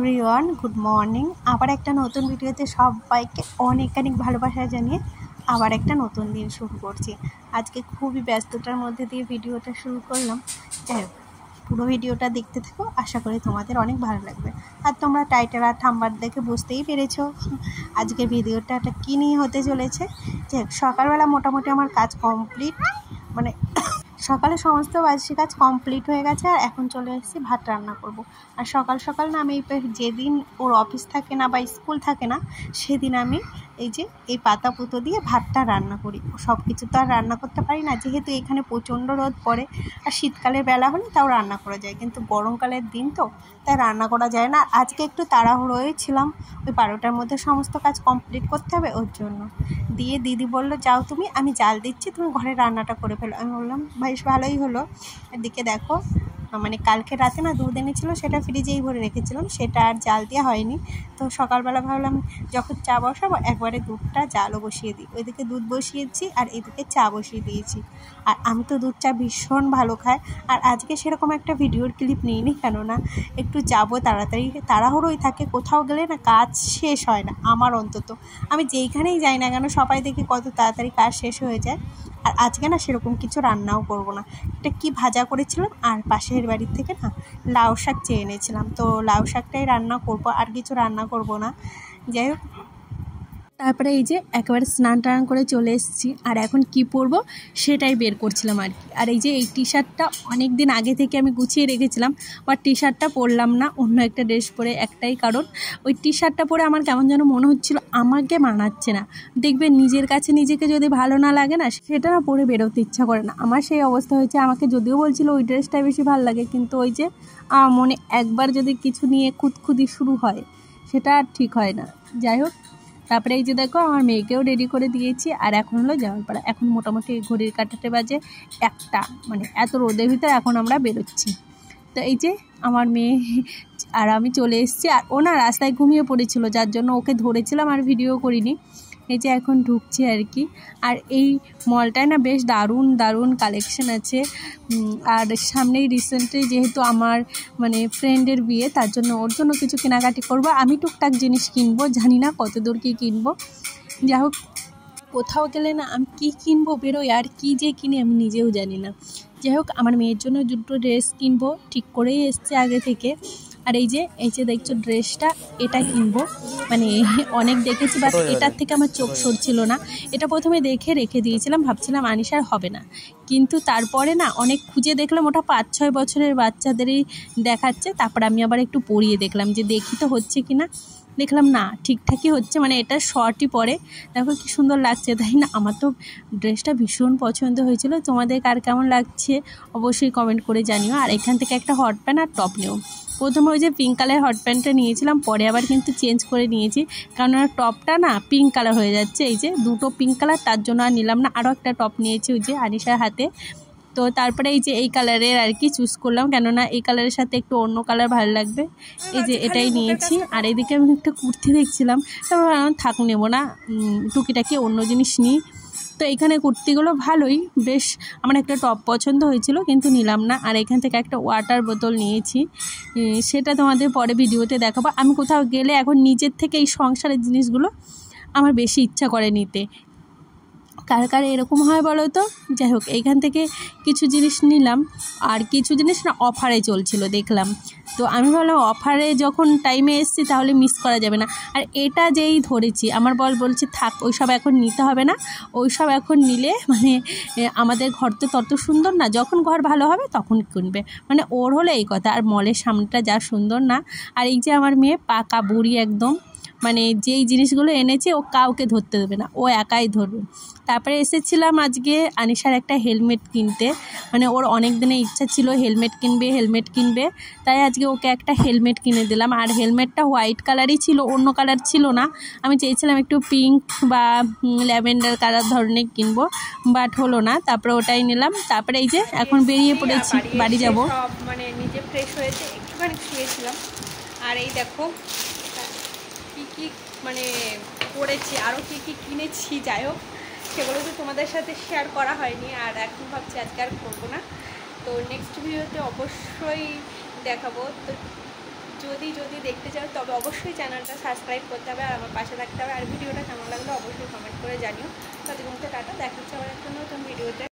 Everyone, good morning. আবার একটা নতুন ভিডিওতে সবাইকে অনেক ভালোবাসা জানিয়ে আবার একটা নতুন দিন শুরু করছি। আজকে খুবই ব্যস্ততার মধ্যে দিয়ে ভিডিওটা শুরু করলাম। যাই হোক, পুরো ভিডিওটা দেখতে থাকো, আশা করি তোমাদের অনেক ভালো লাগবে। আর তোমরা টাইটেল আর থাম্বনেল দেখে বুঝতেই পেরেছো আজকের ভিডিওটা কী নিয়ে হতে চলেছে। যাই হোক, সকালবেলা মোটামুটি আমার কাজ কমপ্লিট, মানে সকালে সমস্ত বাসি কাজ কমপ্লিট হয়ে গেছে। আর এখন চলে এসেছি ভাত রান্না করব। আর সকাল সকাল না, আমি যেদিন ওর অফিস থাকে না বা স্কুল থাকে না, সেদিন আমি এই পাতা পুতো দিয়ে ভাতটা রান্না করি। সব কিছু তো আর রান্না করতে পারি না, যেহেতু এখানে প্রচণ্ড রোদ পড়ে। আর শীতকালের বেলা হলে তাও রান্না করা যায়, কিন্তু গরমকালের দিন তো, তাই রান্না করা যায় না। আজকে একটু তাড়াহুড়োই ছিলাম, ওই 12টার মধ্যে সমস্ত কাজ কমপ্লিট করতে হবে, ওর জন্য। দিয়ে দিদি বললো, যাও তুমি, আমি জাল দিচ্ছি, তুমি ঘরে রান্নাটা করে ফেলো। আমি বললাম বেশ ভালোই হলো। এদিকে দেখো, মানে কালকে রাতে না দুধ এনেছিলো, সেটা ফ্রিজেই ভরে রেখেছিলাম, সেটা আর জাল দেওয়া হয়নি। তো সকালবেলা ভাবলাম যখন চা বসাবো একবারে দুধটা জালও বসিয়ে দিই। ওইদিকে দুধ বসিয়েছি আর এদিকে চা বসিয়ে দিয়েছি। আর আমি তো দুধ চা ভীষণ ভালো খাই। আর আজকে সেরকম একটা ভিডিওর ক্লিপ নিইনি, কেননা একটু যাবো, তাড়াতাড়ি তাড়াহুড়োই থাকে। কোথাও গেলে না কাজ শেষ হয় না আমার, অন্তত আমি যেইখানেই যাই না কেন, সবাই দেখি কত তাড়াতাড়ি কাজ শেষ হয়ে যায়। আর আজকে না সেরকম কিছু রান্নাও করব না। এটা কি ভাজা করেছিলাম, আর পাশের বাড়ির থেকে না লাউ শাক চেয়ে এনেছিলাম, তো লাউ শাকটাই রান্না করব, আর কিছু রান্না করব না। যাই হোক, তারপরে একেবারে স্নান টান করে চলে এসেছি। আর এখন কি পরবো সেটাই বের করছিলাম আর কি। আর এই টি শার্টটা অনেক দিন আগে থেকে আমি গুছিয়ে রেখেছিলাম, বাট টি শার্টটা পরলাম না, অন্য একটা ড্রেস পরে। একটাই কারণ, ওই টি শার্টটা পরে আমার কেমন যেন মনে হচ্ছিল আমাকে মানাচ্ছে না। দেখবে নিজের কাছে নিজেকে যদি ভালো না লাগে না, সেটা না পরে বেরোতে ইচ্ছা করে না। আমার সেই অবস্থা হয়েছে। আমাকে যদিও বলছিল ওই ড্রেসটাই বেশি ভালো লাগে, কিন্তু মনে একবার যদি কিছু নিয়ে খুঁতখুঁতি শুরু হয়, সেটা আর ঠিক হয় না। যাই হোক, তারপরে দেখো, আমার মেয়েকেও রেডি করে দিয়েছি। আর এখন হলো যাওয়ার পাড়া। এখন মোটামুটি ঘড়ির কাঁটাতে বাজে 1টা, মানে এত রোদের ভিতরে এখন আমরা বেরোচ্ছি। তো আমার মেয়ে আর আমি চলে এসেছি। আর ও না রাস্তায় ঘুমিয়ে পড়েছিল, যার জন্য ওকে ধরেছিলাম আর ভিডিও করিনি। এখন ঢুকছি আর কি। আর এই মলটায় না বেশ দারুণ কালেকশন আছে। আর সামনেই রিসেন্টলি যেহেতু আমার মানে ফ্রেন্ডের বিয়ে, তার জন্য ওর জন্য কিছু কেনাকাটি করব। আমি টুকটাক জিনিস কিনবো, জানি না কত দূর কী কিনবো। যাই হোক, কোথাও গেলে না আমি কী কিনবো বেরোই, আর কী যে কিনি আমি নিজেও জানি না। যাই হোক, আমার মেয়ের জন্য 2টো ড্রেস কিনবো, ঠিক করেই এসছে আগে থেকে। আর এই যে দেখছো ড্রেসটা, এটা কিনবো। মানে অনেক দেখেছি, বাট এটার থেকে আমার চোখ সরছিল না। এটা প্রথমে দেখে রেখে দিয়েছিলাম, ভাবছিলাম আনিশার হবে না, কিন্তু তারপরে না অনেক খুঁজে দেখলাম ওটা 5-6 বছরের বাচ্চাদেরই দেখাচ্ছে। তারপর আমি আবার একটু পরিয়ে দেখলাম, যে দেখি তো হচ্ছে কি না। দেখলাম না, ঠিকঠাকই হচ্ছে, মানে এটা শর্টই পরে। দেখো কি সুন্দর লাগছে, তাই না? আমার তো ড্রেসটা ভীষণ পছন্দ হয়েছিল। তোমাদের কার কেমন লাগছে অবশ্যই কমেন্ট করে জানিও। আর এখান থেকে একটা হট প্যান্ট আর টপ নেও। প্রথমে পিঙ্ক কালার হট প্যান্টটা নিয়েছিলাম, পরে আবার কিন্তু চেঞ্জ করে নিয়েছি, কারণ টপটা না পিঙ্ক কালার হয়ে যাচ্ছে। 2টো পিঙ্ক কালার, তার জন্য আর নিলাম না। আরও একটা টপ নিয়েছি আনিশার হাতে। তো তারপরে এই কালারের আর কি চুজ করলাম, কেননা এই কালারের সাথে একটু অন্য কালার ভালো লাগবে। এটাই নিয়েছি। আর এদিকে আমি একটা কুর্তি দেখছিলাম, তারপর থাক, নেবো না, টুকিটাকি অন্য জিনিস নিই। তো এখানে কুর্তিগুলো ভালোই, বেশ আমার একটা টপ পছন্দ হয়েছিল, কিন্তু নিলাম না। আর এখান থেকে একটা ওয়াটার বোতল নিয়েছি, সেটা তোমাদের পরে ভিডিওতে দেখাবো। আমি কোথাও গেলে এখন নিজের থেকে এই সংসারের জিনিসগুলো আমার বেশি ইচ্ছা করে নিতে। কার এরকম হয় বলো তো? যাই হোক, এইখান থেকে কিছু জিনিস নিলাম, আর কিছু জিনিস না অফারে চলছিল দেখলাম। তো আমি ভাবলাম অফারে যখন টাইমে এসেছি তাহলে মিস করা যাবে না। আর এটা যেই ধরেছি, আমার বলছে থাক, ওইসব এখন নিতে হবে না, ওইসব এখন নিলে মানে আমাদের ঘর তো তত সুন্দর না, যখন ঘর ভালো হবে তখন কিনবে, মানে ওর হলো এই কথা। আর মলের সামনেটা যা সুন্দর না। আর আমার মেয়ে পাকা বুড়ি একদম, মানে যেই জিনিসগুলো এনেছে ও কাউকে ধরতে দেবে না, ও একাই ধরবে। তারপরে এসেছিলাম আজকে আনিশার একটা হেলমেট কিনতে, মানে ওর অনেক দিনের ইচ্ছা ছিল হেলমেট কিনবে, তাই আজকে ওকে একটা হেলমেট কিনে দিলাম। আর হেলমেটটা হোয়াইট কালারই ছিল, অন্য কালার ছিল না। আমি চেয়েছিলাম একটু পিঙ্ক বা ল্যাভেন্ডার কালার ধরনের কিনবো, বাট হলো না। তারপরে ওটাই নিলাম। তারপরে এখন বেরিয়ে পড়েছি, বাড়ি যাব। মানে নিজে ফ্রেশ হয়েছে, একটুখানি শুয়েছিলাম। আর দেখো কি মানে করেছি, আরও কি কিনেছি। যাই হোক, সেগুলো তো তোমাদের সাথে শেয়ার করা হয়নি, আর এখন ভাবছি আজকে আর করবো না। তো নেক্সট ভিডিওতে অবশ্যই দেখাবো। তো যদি দেখতে চাও তবে অবশ্যই চ্যানেলটা সাবস্ক্রাইব করতে হবে আর আমার পাশে থাকতে হবে। আর ভিডিওটা কেমন লাগলো অবশ্যই কমেন্ট করে জানিও। ততক্ষণ টাটা, দেখা হচ্ছে আবার একটা নতুন ভিডিওতে।